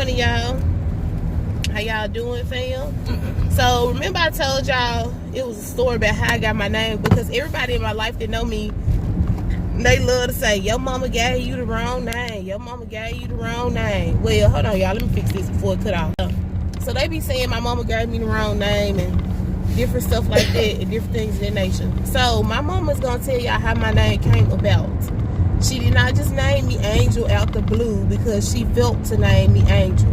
morning, y'all. How y'all doing, fam? So remember I told y'all it was a story about how I got my name, because everybody in my life that know me, they love to say, your mama gave you the wrong name. Your mama gave you the wrong name. Well, hold on, y'all. Let me fix this before it cut off. So they be saying my mama gave me the wrong name and different stuff like that and different things of that nature. So my mama's going to tell y'all how my name came about. She did not just name me Angel out the blue because she felt to name me Angel.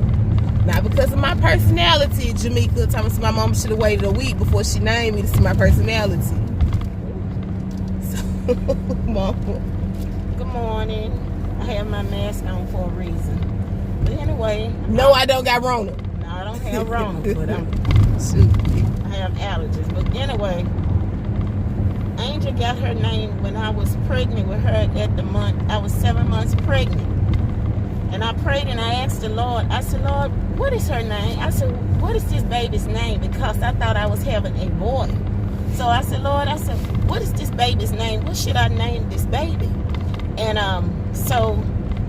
Not because of my personality, Jamaica. Thomas, my mom should have waited a week before she named me to see my personality. So, Mama. Good morning. I have my mask on for a reason. But anyway. No, I don't got Rona. No, I don't have Rona, but I have allergies. But anyway, Angel got her name when I was pregnant with her at the month. I was 7 months pregnant. And I prayed and I asked the Lord, I said, Lord, what is her name? I said, what is this baby's name? Because I thought I was having a boy. So I said, Lord, what is this baby's name? What should I name this baby? And so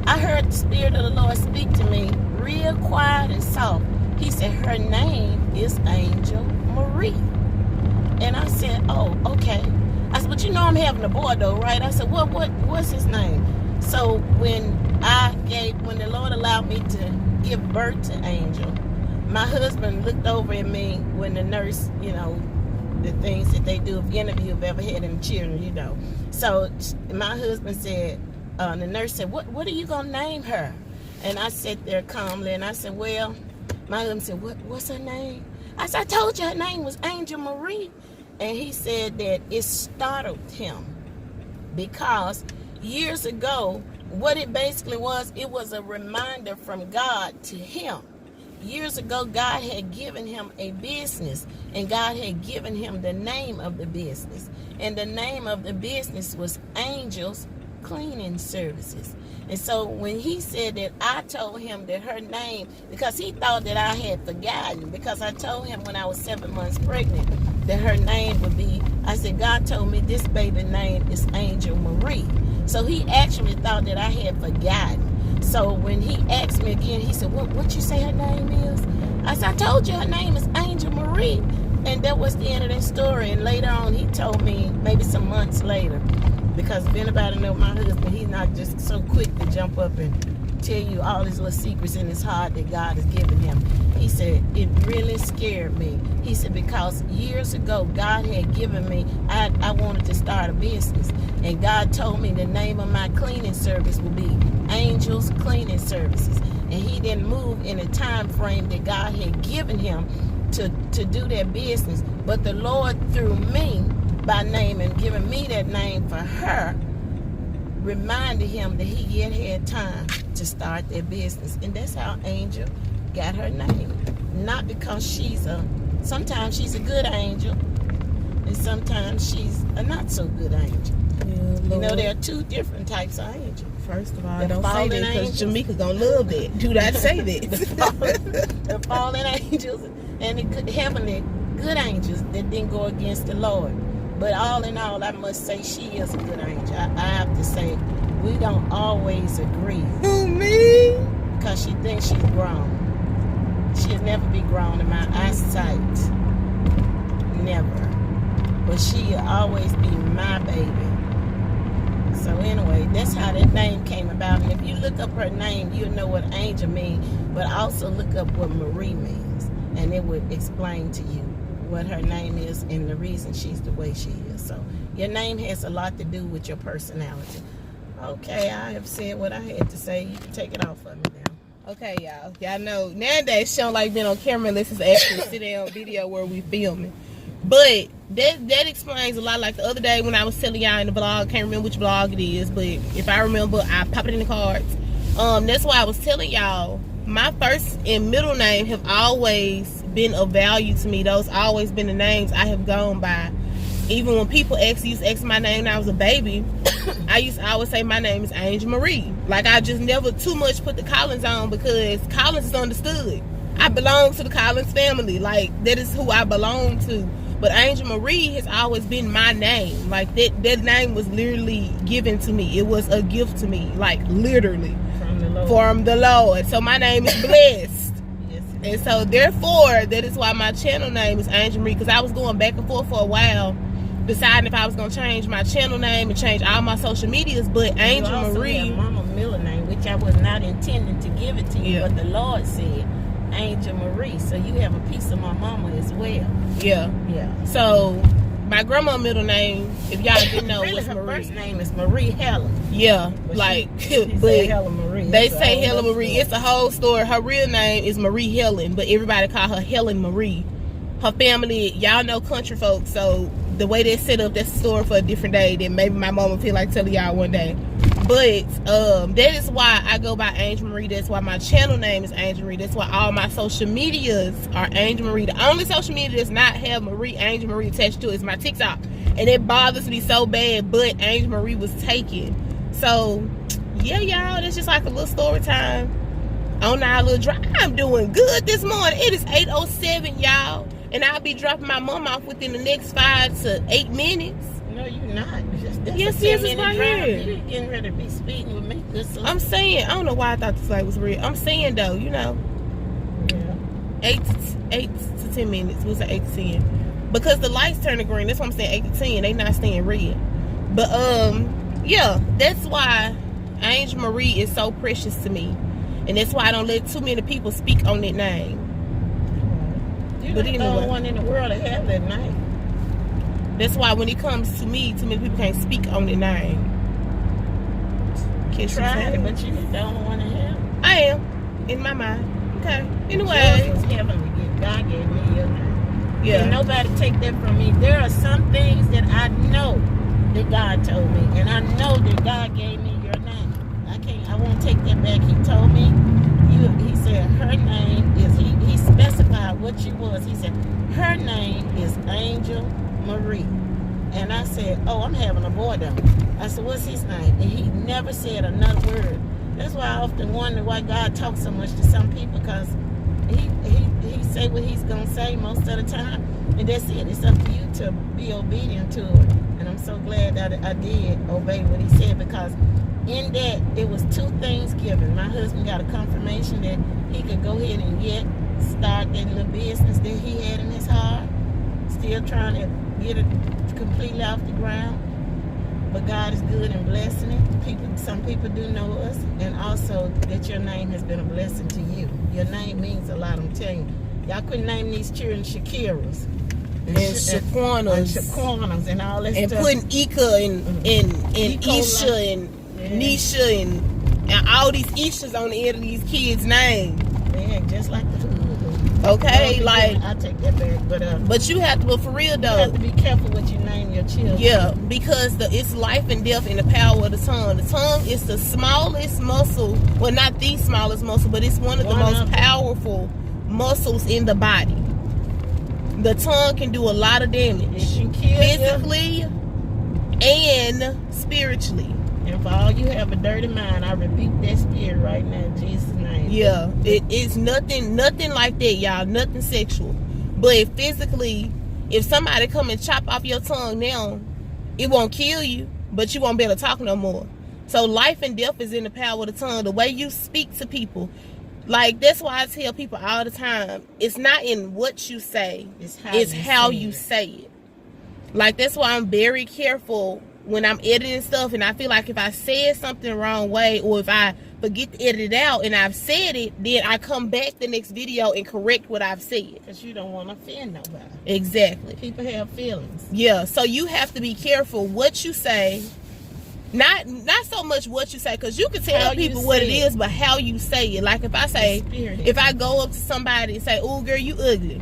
I heard the Spirit of the Lord speak to me real quiet and soft. He said, her name is Angel Marie. And I said, oh, okay. I said, but you know I'm having a boy though, right? I said, what's his name? So when the Lord allowed me to give birth to Angel, my husband looked over at me when the nurse, you know, the things that they do, if any of you have ever had any children, you know. So my husband said, the nurse said, what are you going to name her? And I sat there calmly and I said, well, my husband said, what's her name? I said, I told you her name was Angel Marie. And he said that it startled him because years ago, what it basically was, it was a reminder from God to him. Years ago, God had given him a business, and God had given him the name of the business. And the name of the business was Angels Cleaning Services. And so when he said that, I told him that her name, because he thought that I had forgotten, because I told him when I was 7 months pregnant that her name would be, I said, God told me this baby name is Angel Marie. So he actually thought that I had forgotten. So when he asked me again, he said, what you say her name is? I said, I told you her name is Angel Marie. And that was the end of that story. And later on, he told me, maybe some months later, because if anybody know my husband, he's not just so quick to jump up and tell you all his little secrets in his heart that God has given him. He said, it really scared me. He said, because years ago, God had given me, I wanted to start a business. And God told me the name of my cleaning service would be Angels Cleaning Services. And he didn't move in a time frame that God had given him to do that business. But the Lord, through me, by name and giving me that name for her, reminded him that he yet had time to start that business. And that's how Angel got her name. Not because sometimes she's a good angel, and sometimes she's a not so good angel. Yeah, you know, there are two different types of angels. First of all, don't say that because Jamaica gonna love that. Do not say that. the fallen angels and the heavenly good angels that didn't go against the Lord. But all in all, I must say she is a good angel. I have to say, we don't always agree. Who, me? Because she thinks she's grown. She'll never be grown in my eyesight. Never. But she'll always be my baby. So anyway, that's how that name came about. And if you look up her name, you'll know what Angel means. But also look up what Marie means. And it would explain to you what her name is and the reason she's the way she is. So your name has a lot to do with your personality. Okay, I have said what I had to say. You can take it off of me now. Okay, y'all. Y'all know nowadays she don't like being on camera unless it's actually sit down video where we filming. But that explains a lot. Like the other day when I was telling y'all in the vlog, I can't remember which vlog it is, but if I remember, I pop it in the cards. That's why I was telling y'all my first and middle name have always been of value to me. Those always been the names I have gone by. Even when people used to ask my name when I was a baby, I used to always say my name is Angel Marie. Like I just never too much put the Collins on because Collins is understood. I belong to the Collins family. Like that is who I belong to. But Angel Marie has always been my name. Like that name was literally given to me. It was a gift to me. Like literally. From the Lord. From the Lord. So my name is blessed. Yes, And so therefore, that is why my channel name is Angel Marie, because I was going back and forth for a while, deciding if I was going to change my channel name and change all my social medias, but Angel you also Marie. have Mama Miller name, which I was not intending to give it to you, but the Lord said Angel Marie. So you have a piece of my mama as well. Yeah. Yeah. So my grandma's middle name, if y'all didn't know, really, was her Marie. first name is Marie Helen. Yeah, But like, she but say Helen Marie. they It's a say whole Helen other Marie. story. It's a whole story. Her real name is Marie Helen, but everybody call her Helen Marie. Her family, y'all know country folks, so the way they set up, that's a story for a different day that maybe my mama feel like telling y'all one day. But that is why I go by Angel Marie. That's why my channel name is Angel Marie. That's why all my social medias are Angel Marie. The only social media does not have Angel Marie attached to it is my TikTok. And it bothers me so bad, but Angel Marie was taken. So, yeah, y'all, that's just like a little story time on our little drive. I'm doing good this morning. It is 8:07, y'all. And I'll be dropping my mom off within the next 5 to 8 minutes. No, you're not. That's Yes, a yes, 10-minute it's right drive. here. You're getting ready to be speeding with me. Good son. I'm saying, I don't know why I thought this light was real. I'm saying, though, you know, Yeah. 8 to 10 minutes. What's it, 8 to 10? Because the lights turning green. That's what I'm saying, 8 to 10. They not staying red. But, yeah, that's why Angel Marie is so precious to me. And that's why I don't let too many people speak on that name. You're But not the anyway. only one in the world that have that name. That's why when it comes to me, too many people can't speak on the name. Kiss Tried it, but you're the only one that have it. I am, in my mind. Okay. Yours Anyway. was heavenly gift. God gave me your name. Yeah. And nobody take that from me. There are some things that I know that God told me, and I know that God gave me your name. I won't take that back. He told me, he said her name is, he specified what she was. He said, her name is Angel Marie. And I said, oh, I'm having a boy though. I said, what's his name? And he never said another word. That's why I often wonder why God talks so much to some people, because he say what he's gonna say most of the time, and that's it. It's up to you to be obedient to it. And I'm so glad that I did obey what he said, because in that it was 2 things given. My husband got a confirmation that he could go ahead and yet start that little business that he had in his heart, still trying to get it completely off the ground. But God is good and blessing it. Some people do know us, and also that your name has been a blessing to you. Your name means a lot, I'm telling you. Y'all couldn't name these children Shakiras And Shaquanas. And all that And stuff. putting Ika and Isha and Nisha and all these Ishas on the end of these kids' names. They act just like the hood. Okay, like, I take that back, but you have to, but for real you though, have to be careful what you name your children. yeah, because it's life and death in the power of the tongue. The tongue is the smallest muscle, well, not the smallest muscle, but it's one of the most powerful muscles in the body. The tongue can do a lot of damage, It can kill physically and spiritually. And for all you have a dirty mind, I rebuke that spirit right now in Jesus' name. Yeah, it's nothing like that, y'all. Nothing sexual, but physically, if somebody come and chop off your tongue now, it won't kill you, but you won't be able to talk no more. So life and death is in the power of the tongue. The way you speak to people, like, that's why I tell people all the time, it's not in what you say, it's how you say it. Like, that's why I'm very careful when I'm editing stuff, and I feel like if I said something the wrong way, or if I forget to edit it out and I've said it, then I come back the next video and correct what I've said. Because you don't want to offend nobody. Exactly. People have feelings. Yeah, so you have to be careful what you say. Not so much what you say, because you can tell people what it is, but how you say it. Like, if I say, if I go up to somebody and say, oh girl, you ugly,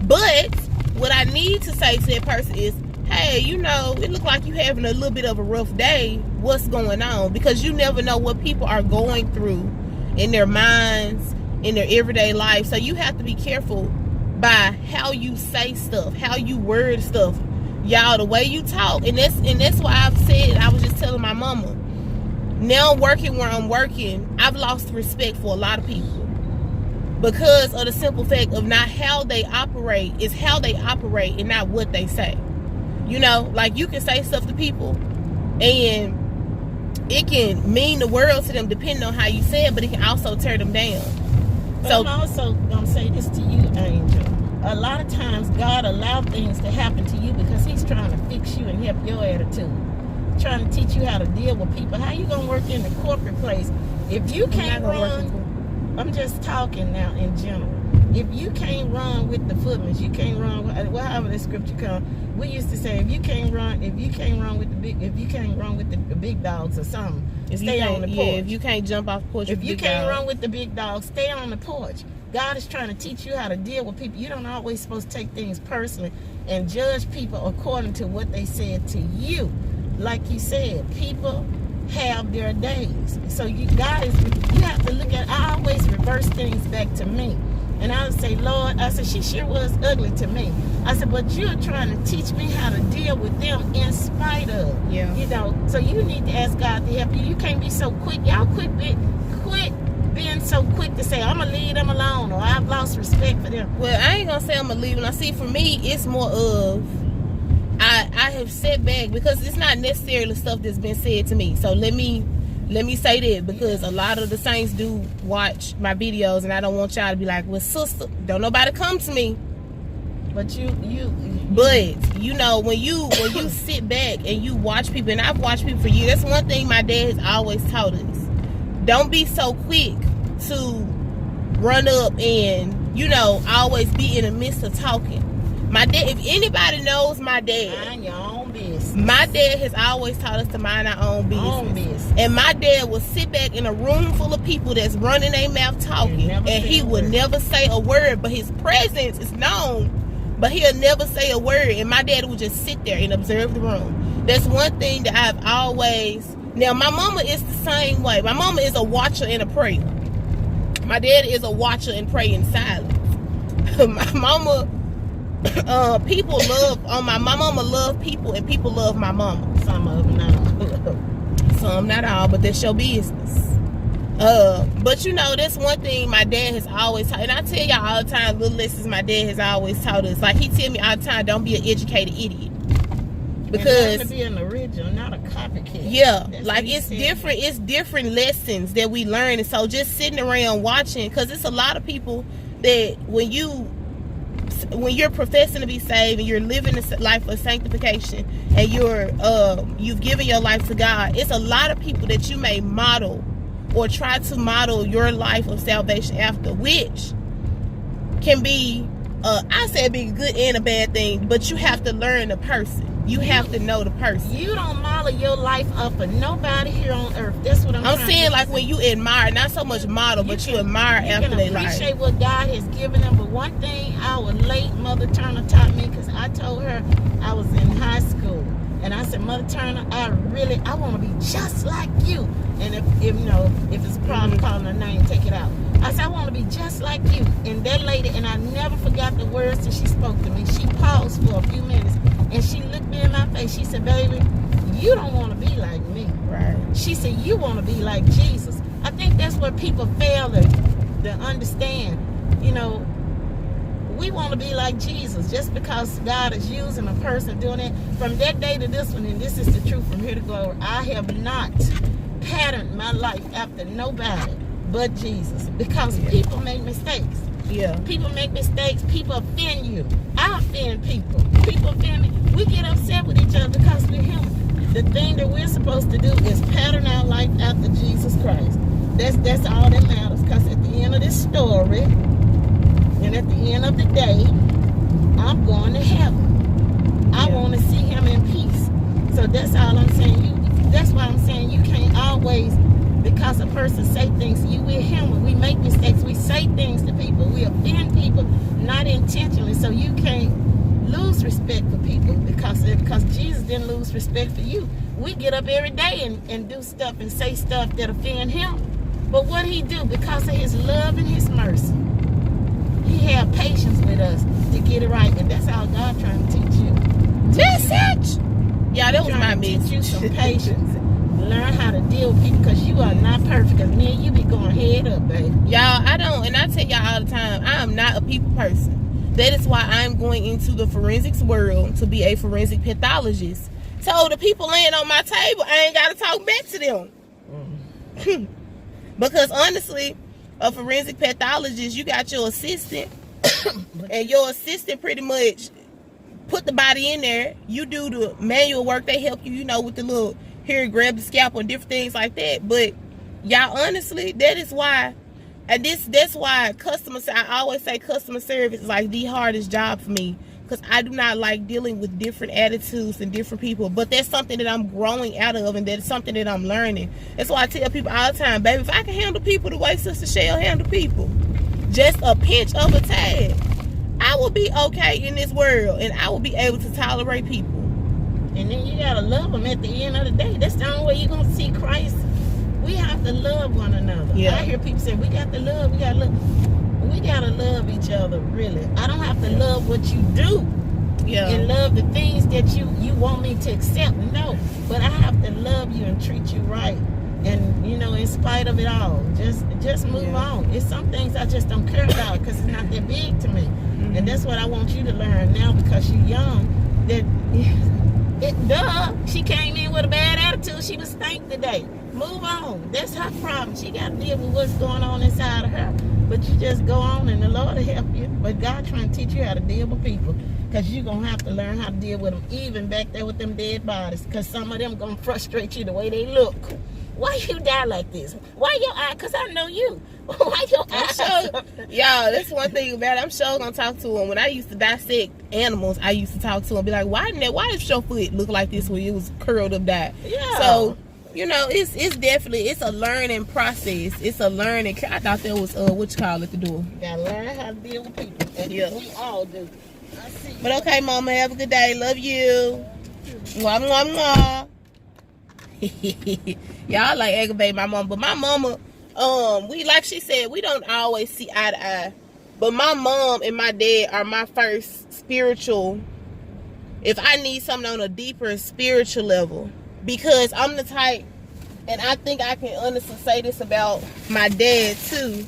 but what I need to say to that person is, hey, you know, it look like you having a little bit of a rough day. What's going on? Because you never know what people are going through in their minds, in their everyday life. So you have to be careful by how you say stuff, how you word stuff. Y'all, the way you talk, and that's why I've said, I was just telling my mama, now working where I'm working, I've lost respect for a lot of people because of the simple fact of not how they operate, is how they operate and not what they say. You know, like, you can say stuff to people and it can mean the world to them depending on how you say it, but it can also tear them down. But So I'm also gonna say this to you, Angel. A lot of times God allows things to happen to you because He's trying to fix you and help your attitude. Trying to teach you how to deal with people. How you gonna work in the corporate place if you can't run? I'm just talking now in general. If you can't run with the footmen, you can't run with however the scripture comes. We used to say if you can't run with the big dogs or something, stay on the porch. Yeah, if you can't jump off the porch. If you can't run with the big dogs, stay on the porch. God is trying to teach you how to deal with people. You don't always supposed to take things personally and judge people according to what they said to you. Like you said, people have their days. So you have to look at, I always reverse things back to me. And I would say, Lord, I said, she sure was ugly to me. I said, but you're trying to teach me how to deal with them in spite of. Yeah. You know, so you need to ask God to help you. You can't be so quick. Y'all quit being so quick to say, I'm going to leave them alone, or I've lost respect for them. Well, I ain't going to say I'm going to leave them. I see, for me, it's more of, I have set back because it's not necessarily stuff that's been said to me. So let me say that, because a lot of the saints do watch my videos, and I don't want y'all to be like, well, sister, don't nobody come to me. But But you know, when you sit back and you watch people, and I've watched people for years, that's one thing my dad has always taught us. Don't be so quick to run up and, you know, always be in the midst of talking. My dad, if anybody knows my dad, mind your own business. My dad has always taught us to mind our own business. And my dad will sit back in a room full of people that's running their mouth talking, and he would never say a word, but his presence is known, but he'll never say a word. And my dad would just sit there and observe the room. That's one thing that I've always... Now, my mama is the same way. My mama is a watcher and a prayer. My dad is a watcher and pray in silence. My mama... people love my mama love people, and people love my mama. Some of them not. Some, not all, but that's your business. But you know, that's one thing my dad has always taught, and I tell y'all all the time, little lessons my dad has always taught us. Like, he tell me all the time, don't be an educated idiot, because to be an original, not a copycat. Yeah, that's like it's different. It's different lessons that we learn, and so just sitting around watching, because it's a lot of people that when you're professing to be saved and you're living a life of sanctification, and you've given your life to God, it's a lot of people that you may model or try to model your life of salvation after, which can be I say be a good and a bad thing, but you have to learn the person. You have to know the person. You don't model your life up for nobody here on earth. That's what I'm saying. Like, when you admire, not so much model, but you admire after they life. You can appreciate what God has given them. But one thing our late Mother Turner taught me, because I told her I was in high school, and I said, Mother Turner, I want to be just like you. And if it's a problem calling her name, take it out. I said, I want to be just like you. And that lady, and I never forgot the words that she spoke to me. She paused for a few minutes, and she looked me in my face. She said, baby, you don't want to be like me. Right. She said, you want to be like Jesus. I think that's what people fail to understand. You know, we want to be like Jesus. Just because God is using a person doing it. From that day to this one, and this is the truth from here to glory, I have not patterned my life after nobody but Jesus, because people make mistakes. Yeah. People make mistakes. People offend you. I offend people. People offend me. We get upset with each other because we're human. The thing that we're supposed to do is pattern our life after Jesus Christ. That's all that matters, because at the end of this story, and at the end of the day, I'm going to heaven. I want to see him in peace. So that's all I'm saying. That's why I'm saying you can't always, because a person say things, you will human. We make mistakes. We say things to people. We offend people, not intentionally. So you can't lose respect for people, because Jesus didn't lose respect for you. We get up every day and do stuff and say stuff that offend him. But what he do? Because of his love and his mercy, he had patience with us to get it right. And that's all God trying to teach you. Message. Yeah, that was my message. Teach you some patience. Learn how to deal with people, because you are not perfect. Because me and you be going head up, baby. Y'all, I don't, and I tell y'all all the time, I am not a people person. That is why I'm going into the forensics world to be a forensic pathologist, So the people laying on my table, I ain't gotta talk back to them. Because honestly, a forensic pathologist, you got your assistant, and your assistant pretty much put the body in there. You do the manual work. They help you, you know, with the little here, grab the scalpel and different things like that. But y'all, honestly, that is why, and that's why I always say customer service is like the hardest job for me, because I do not like dealing with different attitudes and different people. But that's something that I'm growing out of, and that's something that I'm learning. That's why I tell people all the time, baby, if I can handle people the way Sister Shell handle people, just a pinch of a tad, I will be okay in this world, and I will be able to tolerate people. And then you gotta love them at the end of the day. That's the only way you're gonna see Christ. We have to love one another. Yeah. I hear people say, we got to love, we gotta love each other, really. I don't have to love what you do. Yeah. And love the things that you want me to accept. No. But I have to love you and treat you right. And, you know, in spite of it all, just move on. It's some things I just don't care about because it's not that big to me. Mm-hmm. And that's what I want you to learn now, because you're young, that she came in with a bad attitude. She was stank today. Move on. That's her problem. She got to deal with what's going on inside of her. But you just go on, and the Lord will help you. But God trying to teach you how to deal with people, because you're going to have to learn how to deal with them, even back there with them dead bodies, because some of them going to frustrate you the way they look. Why you die like this? Why your eye? Because I know you. Why your eyes? Y'all, that's one thing about it. I'm sure gonna talk to him. When I used to dissect animals, I used to talk to him, be like, why does your foot look like this when it was curled up that? Yeah. So, you know, it's definitely, it's a learning process. It's a learning. I thought that was what you call it to do. You gotta learn how to deal with people. And we all do. I see you. But okay, Mama, have a good day. Love you. Mwah, mwah, mwah. Y'all like aggravate my mom, but my mama, we, like she said, we don't always see eye to eye. But my mom and my dad are my first spiritual, if I need something on a deeper spiritual level, because I'm the type, and I think I can honestly say this about my dad too,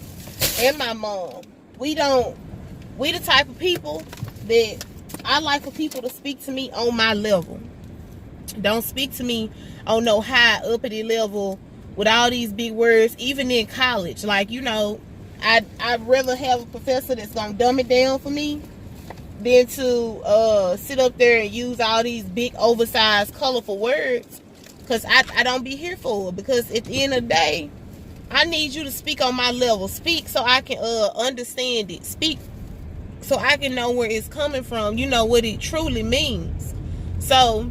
and my mom. We the type of people that I like for people to speak to me on my level. Don't speak to me on no high uppity level with all these big words. Even in college, like, you know, I'd rather have a professor that's gonna dumb it down for me than to sit up there and use all these big oversized colorful words, because I don't be here for it. Because at the end of the day, I need you to speak on my level. Speak so I can understand it. Speak so I can know where it's coming from, you know, what it truly means. So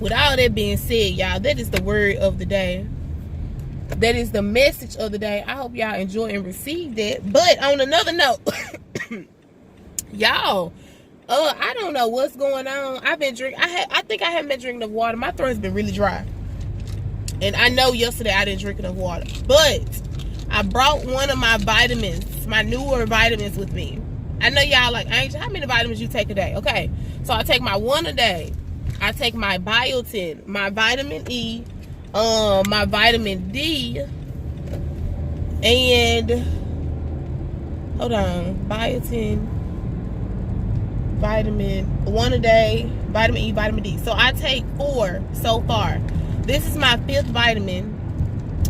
with all that being said, y'all, that is the word of the day. That is the message of the day. I hope y'all enjoy and receive that. But on another note, y'all, I don't know what's going on. I've been drinking. I think I haven't been drinking enough water. My throat's been really dry. And I know yesterday I didn't drink enough water. But I brought one of my vitamins, my newer vitamins, with me. I know y'all like, Angel, how many vitamins you take a day? Okay, so I take my one a day. I take my biotin, my vitamin E, my vitamin D, and hold on, biotin, vitamin, one a day, vitamin E, vitamin D. So I take 4 so far. This is my 5th vitamin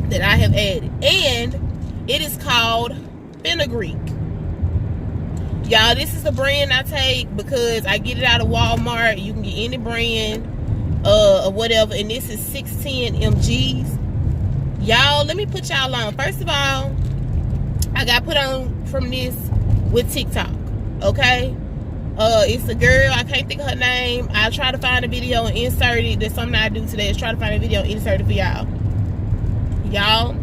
that I have added, and it is called Fenugreek. Y'all, this is the brand I take because I get it out of Walmart. You can get any brand or whatever, and this is 610 mgs. Y'all, let me put y'all on. First of all, I got put on from this with TikTok, okay? It's a girl, I can't think of her name. I'll try to find a video and insert it. That's something I do today, is try to find a video and insert it for y'all. Y'all,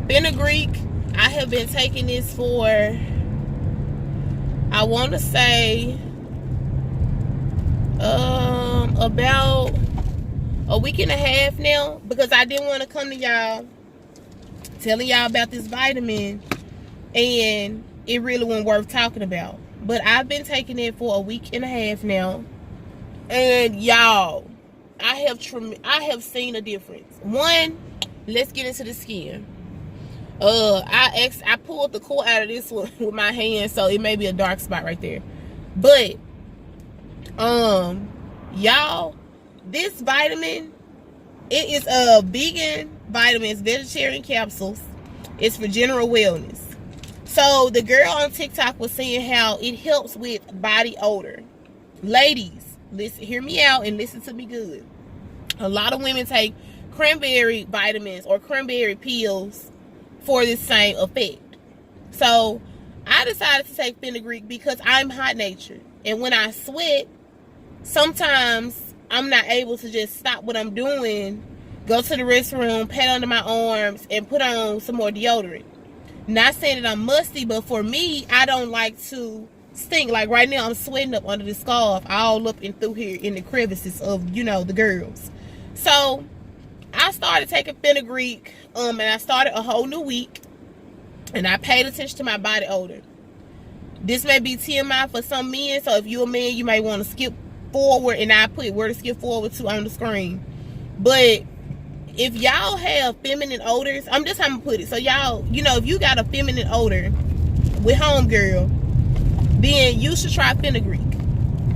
Fenugreek, I have been taking this for, I want to say about a week and a half now, because I didn't want to come to y'all telling y'all about this vitamin and it really wasn't worth talking about. But I've been taking it for a week and a half now, and y'all, I have seen a difference. One, let's get into the skin. I pulled the core out of this one with my hand, so it may be a dark spot right there. But y'all, This vitamin, it is a vegan vitamin. It's vegetarian capsules. It's for general wellness. So the girl on TikTok was saying how it helps with body odor. Ladies, listen, hear me out and listen to me good. A lot of women take cranberry vitamins or cranberry pills for the same effect. So I decided to take fenugreek because I'm hot-natured. And when I sweat, sometimes I'm not able to just stop what I'm doing, go to the restroom, pat under my arms, and put on some more deodorant. Not saying that I'm musty, but for me, I don't like to stink. Like right now, I'm sweating up under the scarf, all up and through here in the crevices of, you know, the girls. So I started taking fenugreek, and I started a whole new week, and I paid attention to my body odor. This may be TMI for some men, so if you're a man, you may want to skip forward, and I put where to skip forward to on the screen. But if y'all have feminine odors, I'm just how I'm gonna put it. So y'all, you know, if you got a feminine odor with homegirl, then you should try fenugreek.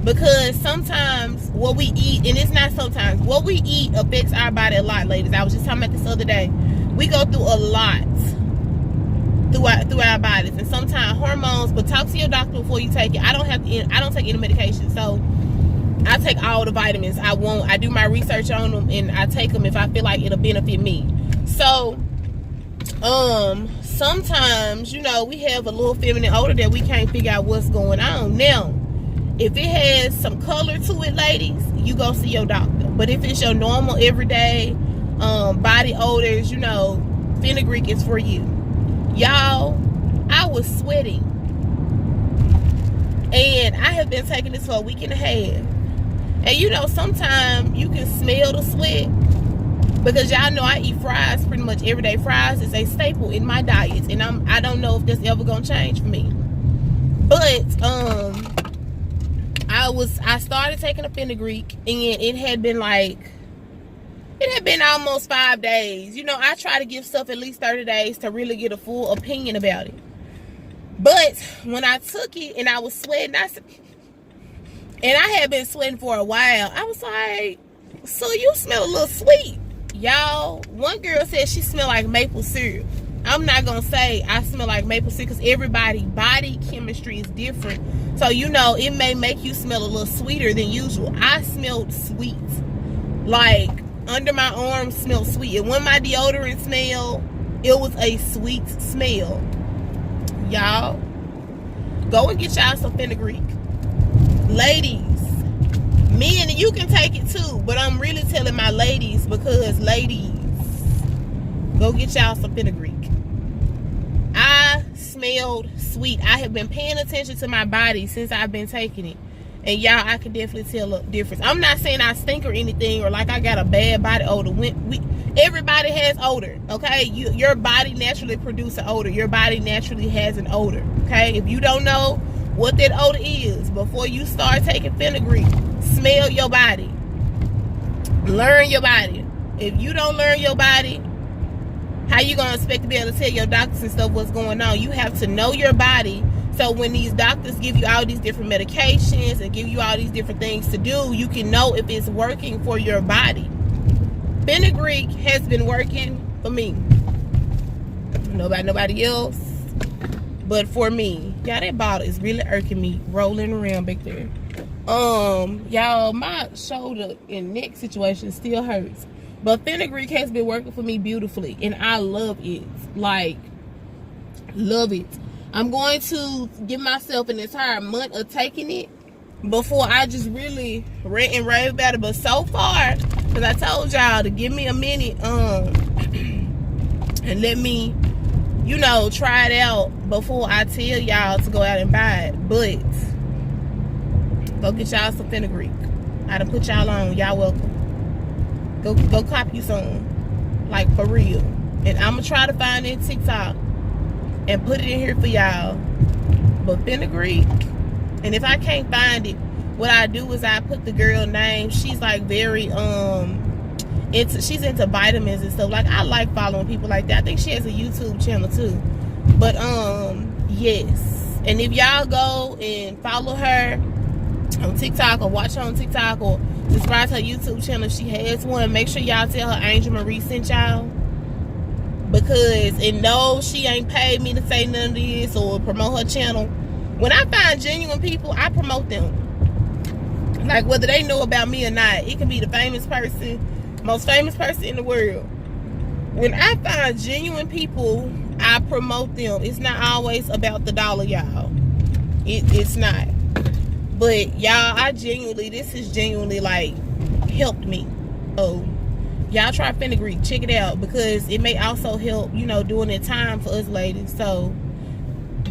Because sometimes what we eat, and it's not sometimes, what we eat affects our body a lot, ladies. I was just talking about this the other day. We go through a lot through our bodies, and sometimes hormones. But talk to your doctor before you take it. I don't take any medication, so I take all the vitamins I want. I do my research on them, and I take them if I feel like it'll benefit me. So sometimes, you know, we have a little feminine odor that we can't figure out what's going on. Now, if it has some color to it, ladies, you go see your doctor. But if it's your normal everyday body odors, you know, fenugreek is for you. Y'all, I was sweating, and I have been taking this for a week and a half. And you know, sometimes you can smell the sweat, because y'all know I eat fries pretty much every day. Fries is a staple in my diet, and I don't know if that's ever gonna change for me. But I started taking a fenugreek, and it had been almost 5 days. You know, I try to give stuff at least 30 days to really get a full opinion about it. But when I took it and I was sweating, and I had been sweating for a while, I was like, so you smell a little sweet. Y'all, one girl said she smelled like maple syrup. I'm not going to say I smell like maple syrup, because everybody's body chemistry is different. So, you know, it may make you smell a little sweeter than usual. I smelled sweet. Like, under my arms smelled sweet. And when my deodorant smelled, it was a sweet smell. Y'all, go and get y'all some fenugreek. Ladies, men, you can take it too, but I'm really telling my ladies, because ladies, go get y'all some fenugreek. I smelled sweet. I have been paying attention to my body since I've been taking it, and y'all, I can definitely tell a difference. I'm not saying I stink or anything, or like I got a bad body odor. Everybody has odor, okay? Your body naturally produces an odor. Your body naturally has an odor, okay? If you don't know what that odor is, before you start taking fenugreek, smell your body. Learn your body. If you don't learn your body, how you gonna expect to be able to tell your doctors and stuff what's going on? You have to know your body, so when these doctors give you all these different medications and give you all these different things to do, you can know if it's working for your body. Fenugreek has been working for me. Nobody else, but for me. Y'all, that bottle is really irking me, rolling around back there. Y'all, my shoulder and neck situation still hurts, but fenugreek has been working for me beautifully, and I love it. Like, love it. I'm going to give myself an entire month of taking it before I just really rant and rave about it. But so far, because I told y'all to give me a minute and let me, you know, try it out before I tell y'all to go out and buy it. But go get y'all some fenugreek. I done put y'all on. Y'all welcome. Go cop you some, like, for real. And I'm gonna try to find it TikTok and put it in here for y'all. But fenugreek, and if I can't find it, what I do is I put the girl name. She's like very she's into vitamins and stuff. Like, I like following people like that. I think she has a YouTube channel too. But yes. And if y'all go and follow her on TikTok, or watch her on TikTok, or Subscribe to her YouTube channel if she has one. Make sure y'all tell her Angel Marie sent y'all. Because, and no, she ain't paid me to say none of this or promote her channel. When I find genuine people, I promote them. Like, whether they know about me or not. It can be the famous person, most famous person in the world. When I find genuine people, I promote them. It's not always about the dollar, y'all. It's not. But, y'all, this has genuinely, like, helped me. Oh. Y'all try fenugreek. Check it out. Because it may also help, you know, during that time for us ladies. So,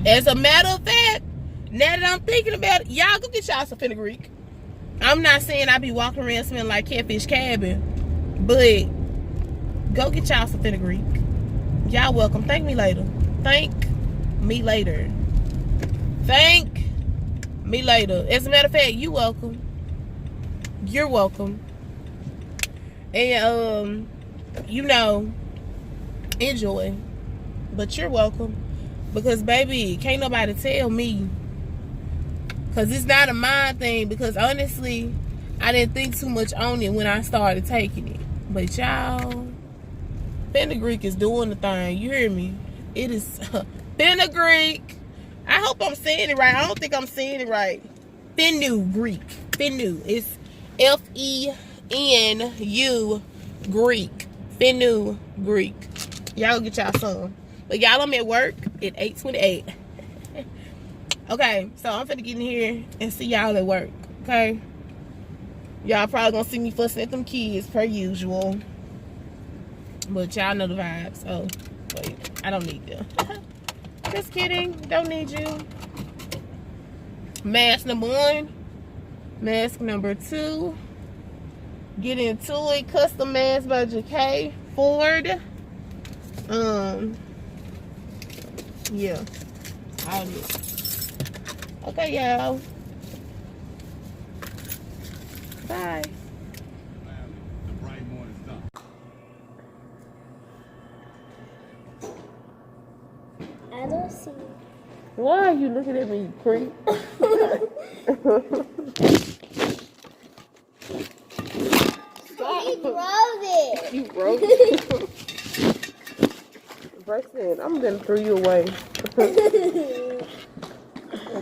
as a matter of fact, now that I'm thinking about it, y'all go get y'all some fenugreek. I'm not saying I be walking around smelling like Catfish Cabin. But, go get y'all some fenugreek. Y'all welcome. Thank me later. Thank me later. Thank me later. As a matter of fact, you welcome. You're welcome. And, you know, enjoy. But you're welcome. Because, baby, can't nobody tell me. Because it's not a mind thing. Because, honestly, I didn't think too much on it when I started taking it. But, y'all, fenugreek is doing the thing. You hear me? It is fenugreek. I hope I'm saying it right. I don't think I'm saying it right. Fenugreek. Fenu. It's F-E-N-U Greek. Fenugreek. Y'all get y'all some. But y'all, I'm at work at 8:28. Okay, so I'm finna get in here and see y'all at work. Okay? Y'all probably gonna see me fussing at them kids per usual. But y'all know the vibes. Oh, wait. I don't need them. Just kidding. Don't need you. Mask number 1. Mask number 2. Get into it. Custom mask by JK Ford. Yeah. All this. Okay, y'all. Bye. I don't see. Why are you looking at me, you creep? He broke it. You broke it. Braxton, I'm gonna throw you away.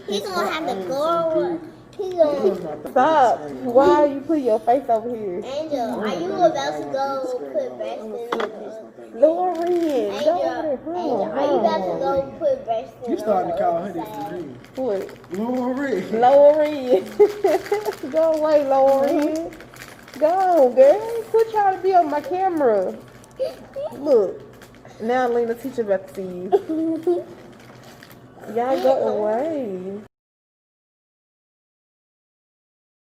He's gonna have to go. He's gonna Stop. Why you put your face over here? Angel, are you about to go put Braxton in the Lauren, Angel, are you about to go put Braxton? You starting to call her this disease. What? Lauren. Lauren. Go away, Lauren. Go, girl. Quit trying to be on my camera. Look. Now Lena teacher about to see you. Y'all go away.